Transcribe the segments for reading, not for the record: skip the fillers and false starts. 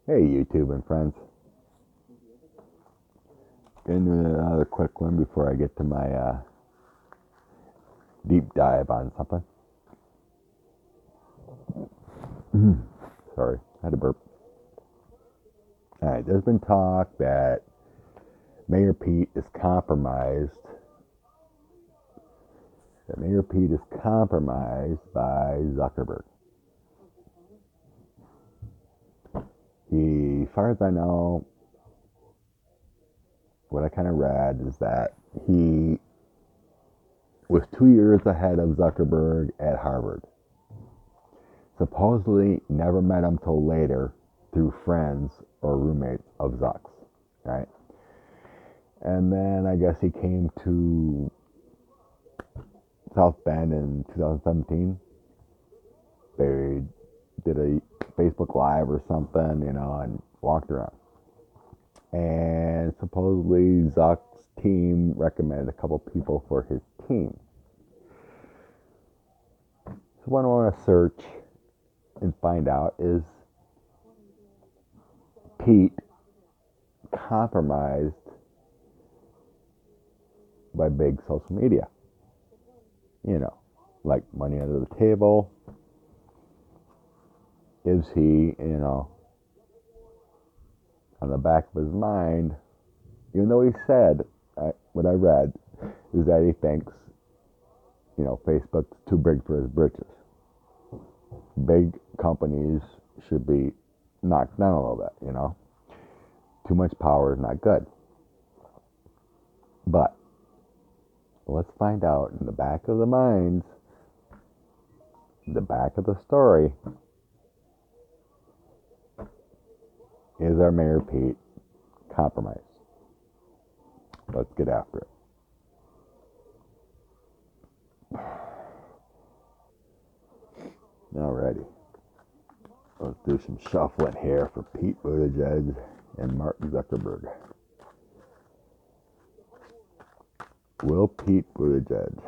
Hey YouTube and friends. Gonna do another quick one before I get to my deep dive on something. Sorry, I had a burp. Alright, there's been talk that Mayor Pete is compromised. That Mayor Pete is compromised by Zuckerberg. As far as I know, what I kind of read is that he was 2 years ahead of Zuckerberg at Harvard. Supposedly never met him till later through friends or roommates of Zuck's, right? And then I guess he came to South Bend in 2017. They did a Facebook Live or something, and walked around. And supposedly Zuck's team recommended a couple people for his team. So what I want to search and find out is Pete compromised by big social media. Like money under the table. Is he, on the back of his mind, even though he said, what I read, is that he thinks, Facebook's too big for his britches. Big companies should be knocked down a little bit, Too much power is not good. But let's find out in the back of the minds, the back of the story, is our Mayor Pete compromised? Let's get after it. Alrighty. Let's do some shuffling here for Pete Buttigieg and Mark Zuckerberg. Will Pete Buttigieg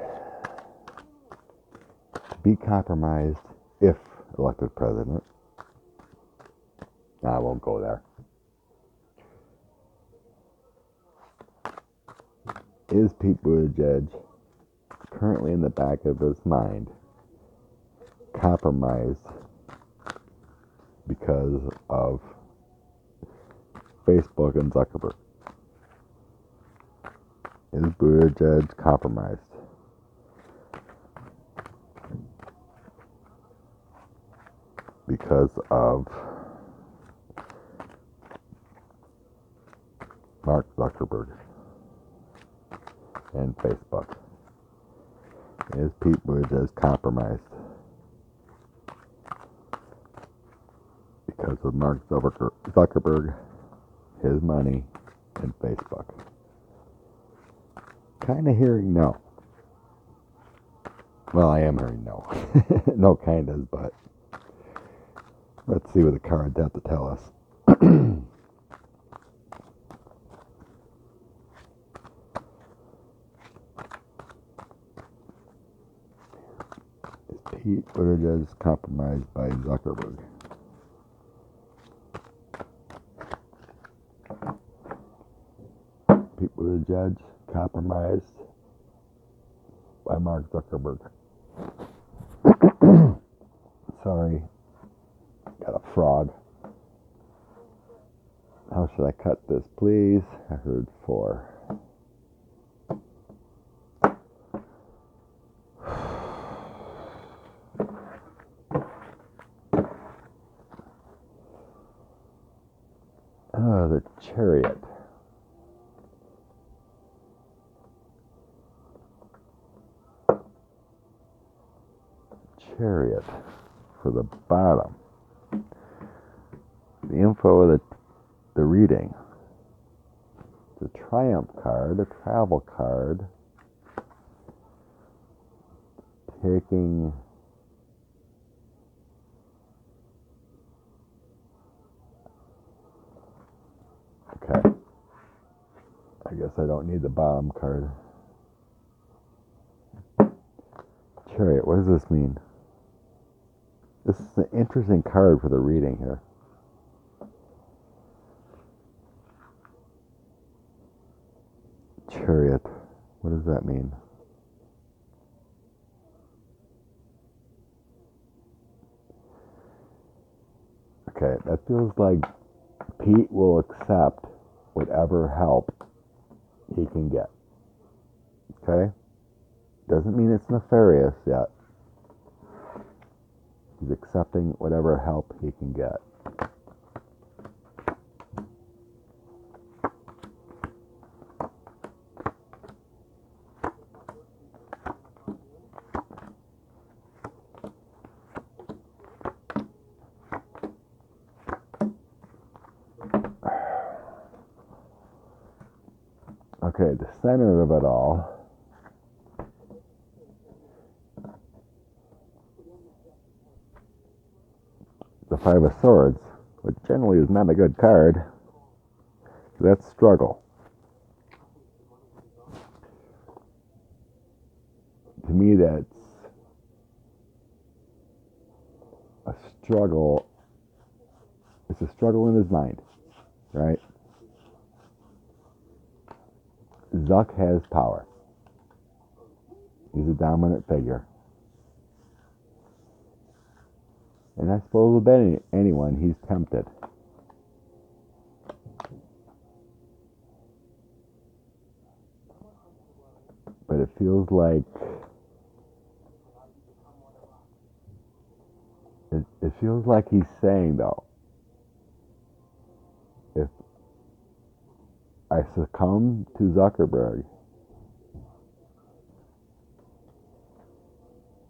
be compromised if elected president? I won't go there. Is Pete Buttigieg currently in the back of his mind compromised because of Facebook and Zuckerberg? Is Buttigieg compromised? Because of Mark Zuckerberg and Facebook? Is Pete Buttigieg compromised because of Mark Zuckerberg, his money, and Facebook? Kind of hearing no. Well, I am hearing no. No kind of, but let's see what the cards have to tell us. Is Pete Buttigieg compromised by Zuckerberg? Pete Buttigieg compromised by Mark Zuckerberg. Sorry, got a frog. How should I cut this, please? I heard 4. Oh, the Chariot. Chariot for the bottom. The info of the reading. The Triumph card, a travel card, taking okay. I guess I don't need the bottom card. Chariot, what does this mean? This is an interesting card for the reading here. Chariot. What does that mean? Okay, that feels like Pete will accept whatever help he can get. Okay? Doesn't mean it's nefarious yet. He's accepting whatever help he can get. Okay, the center of it all, the Five of Swords, which generally is not a good card. That's struggle. To me, that's a struggle. It's a struggle in his mind, right? Zuck has power. He's a dominant figure. And I suppose with anyone, he's tempted. But it feels like he's saying, though, if I succumb to Zuckerberg,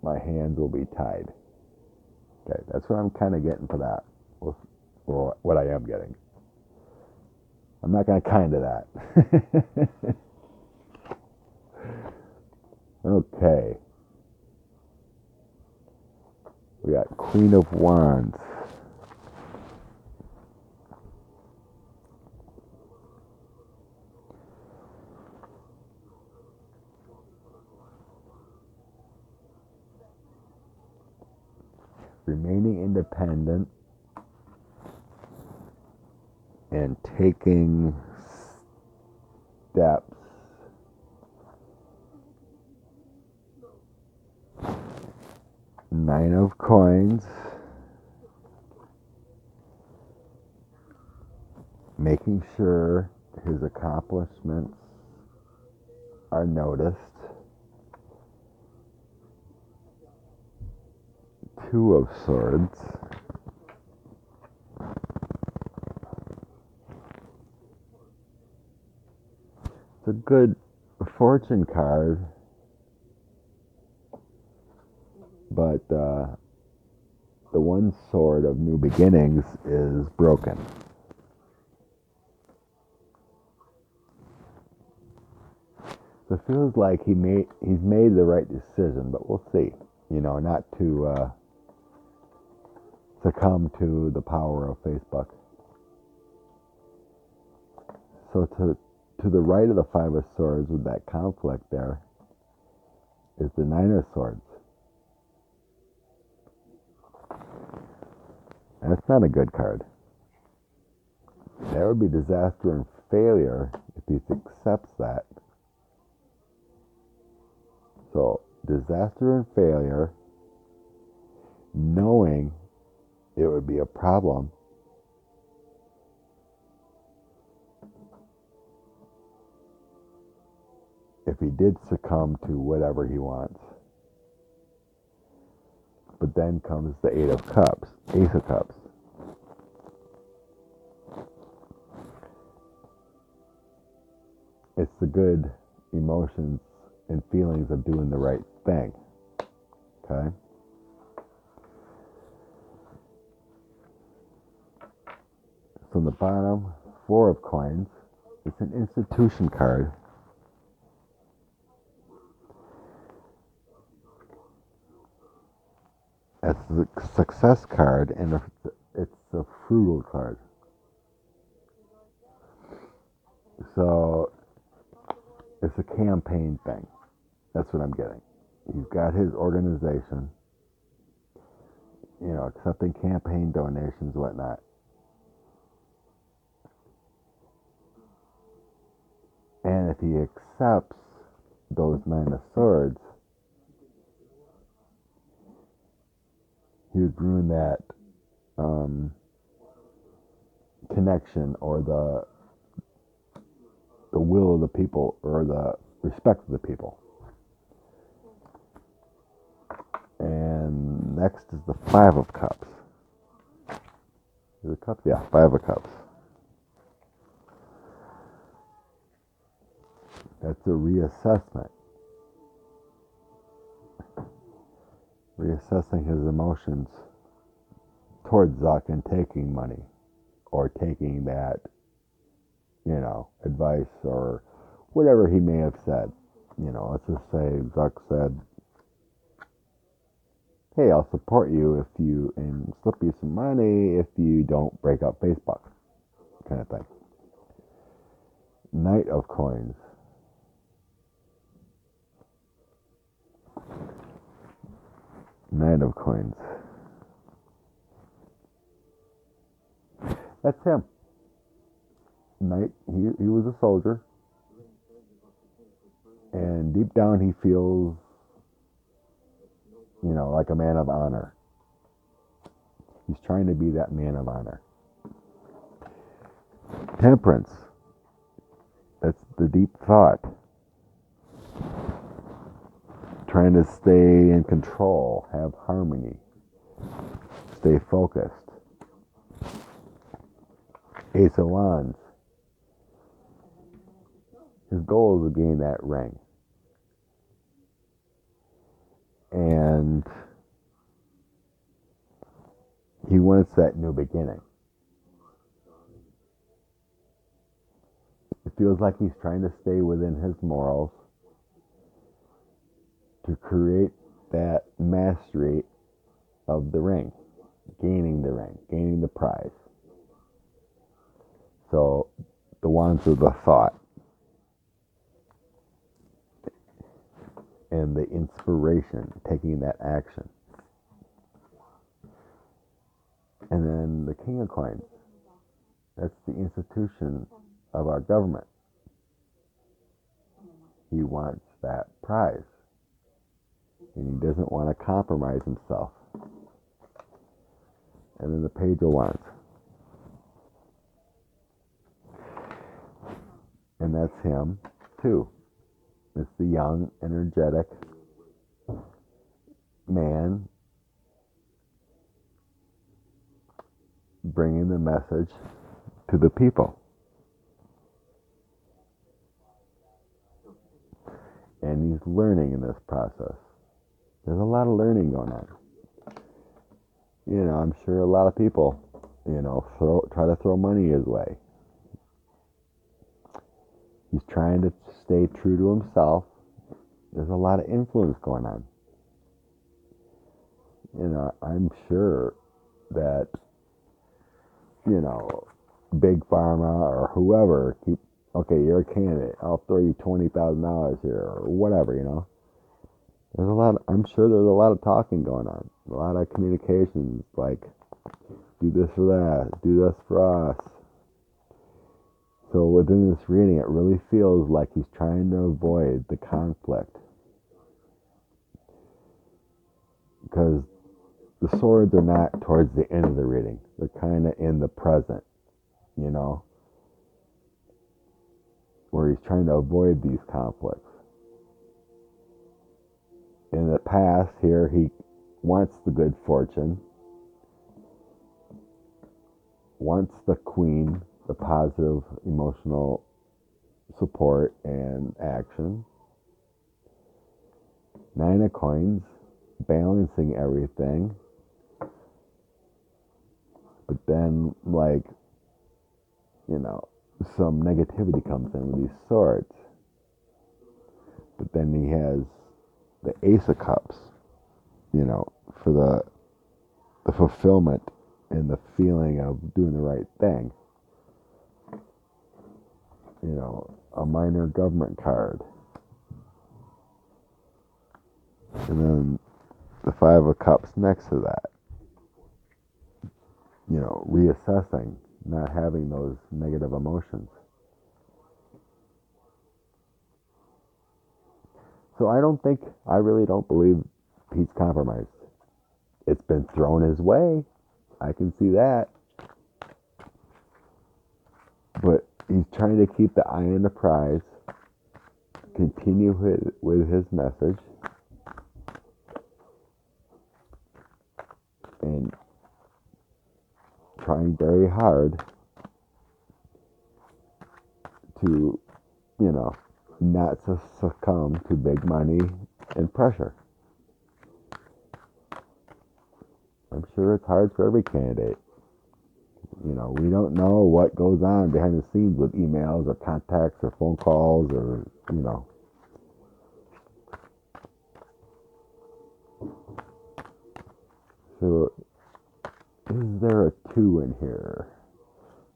my hands will be tied. Okay, that's what I'm kind of getting for that, or what I am getting. I'm not going to kind of that. Okay. We got Queen of Wands. Remaining independent and taking steps Nine of Coins, making sure his accomplishments are noticed. Two of Swords. It's a good fortune card, but the one sword of new beginnings is broken. So it feels like he's made the right decision, but we'll see. Not to succumb to the power of Facebook. So to the right of the Five of Swords, with that conflict there, is the Nine of Swords. That's not a good card. That would be disaster and failure if he accepts that. So, disaster and failure, knowing it would be a problem if he did succumb to whatever he wants. But then comes the Ace of Cups. It's the good emotions and feelings of doing the right thing. Okay? So on the bottom, Four of Coins. It's an institution card. It's the success card, and it's a frugal card. So it's a campaign thing. That's what I'm getting. He's got his organization, accepting campaign donations, whatnot. And if he accepts those Nine of Swords, he would ruin that connection or the will of the people or the respect of the people. And next is the Five of Cups. Is it cups? Yeah, Five of Cups. That's a reassessment. Reassessing his emotions towards Zuck and taking money or taking that, advice or whatever he may have said. Let's just say Zuck said, hey, I'll support you and slip you some money if you don't break up Facebook, kind of thing. Knight of Coins. Knight of Coins. That's him. Knight, he was a soldier. And deep down he feels, like a man of honor. He's trying to be that man of honor. Temperance. That's the deep thought. Trying to stay in control, have harmony, stay focused. Ace of Wands. His goal is to gain that ring. And he wants that new beginning. It feels like he's trying to stay within his morals to create that mastery of the ring, gaining the prize. So the wands are the thought and the inspiration, taking that action. And then the King of Coins, that's the institution of our government. He wants that prize. And he doesn't want to compromise himself. And then the Page of Wands. And that's him, too. It's the young, energetic man bringing the message to the people. And he's learning in this process. There's a lot of learning going on. I'm sure a lot of people, try to throw money his way. He's trying to stay true to himself. There's a lot of influence going on. I'm sure that, Big Pharma or whoever, okay, you're a candidate, I'll throw you $20,000 here or whatever, I'm sure there's a lot of talking going on. A lot of communications, like, do this for that, do this for us. So within this reading, it really feels like he's trying to avoid the conflict. Because the swords are not towards the end of the reading. They're kind of in the present, where he's trying to avoid these conflicts. In the past here, he wants the good fortune, wants the queen, the positive emotional support and action. Nine of Coins, balancing everything. But then, some negativity comes in with these swords. But then he has the Ace of Cups, for the fulfillment and the feeling of doing the right thing. A minor government card. And then the Five of Cups next to that. Reassessing, not having those negative emotions. So I really don't believe Pete's compromised. It's been thrown his way. I can see that. But he's trying to keep the eye on the prize, continue with his message, and trying very hard to, not to succumb to big money and pressure. I'm sure it's hard for every candidate. We don't know what goes on behind the scenes with emails or contacts or phone calls or. So, is there a 2 in here?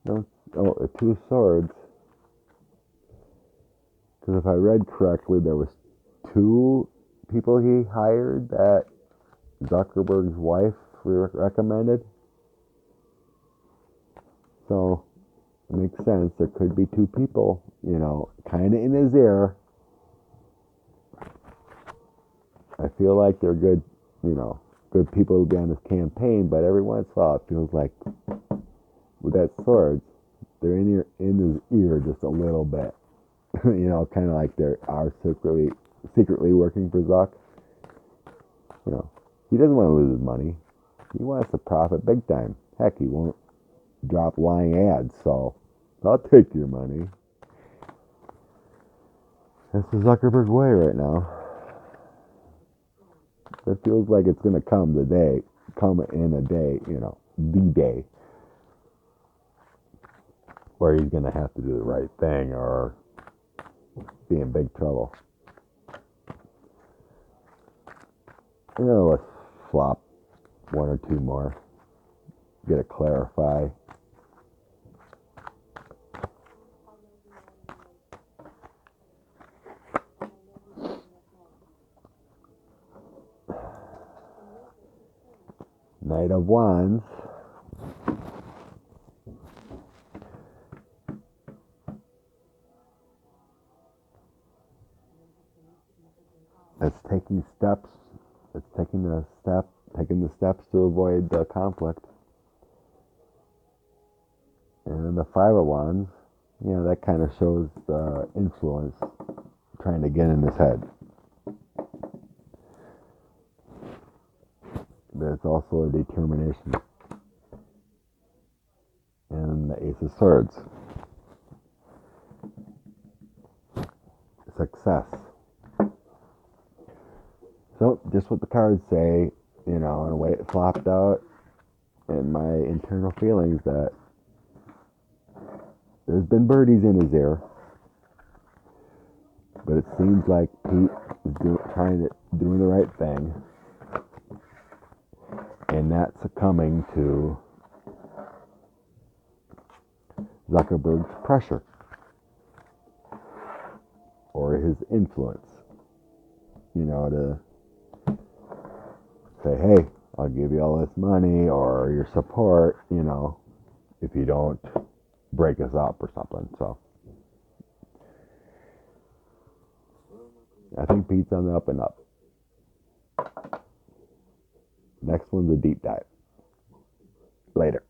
No. Oh, a 2 of swords. Because if I read correctly, there was 2 people he hired that Zuckerberg's wife recommended. So, it makes sense. There could be 2 people, kind of in his ear. I feel like they're good, good people to be on his campaign, but every once in a while it feels like with that swords, they're in his ear just a little bit. Kind of like they are secretly working for Zuck. He doesn't want to lose his money. He wants to profit big time. Heck, he won't drop lying ads, so I'll take your money. That's the Zuckerberg way right now. It feels like it's going to come in a day, the day, where he's going to have to do the right thing or be in big trouble. Let's flop 1 or 2 more. Get it clarify. Knight of Wands. It's taking steps. It's taking the steps to avoid the conflict. And then the 5 of Wands, that kind of shows the influence trying to get in his head. But it's also a determination. And the Ace of Swords. Success. So, just what the cards say, and the way it flopped out, and my internal feelings that there's been birdies in his ear, but it seems like Pete is doing the right thing, and not succumbing to Zuckerberg's pressure or his influence. To say, hey, I'll give you all this money or your support, if you don't break us up or something. So I think Pete's on the up and up. Next one's a deep dive. Later.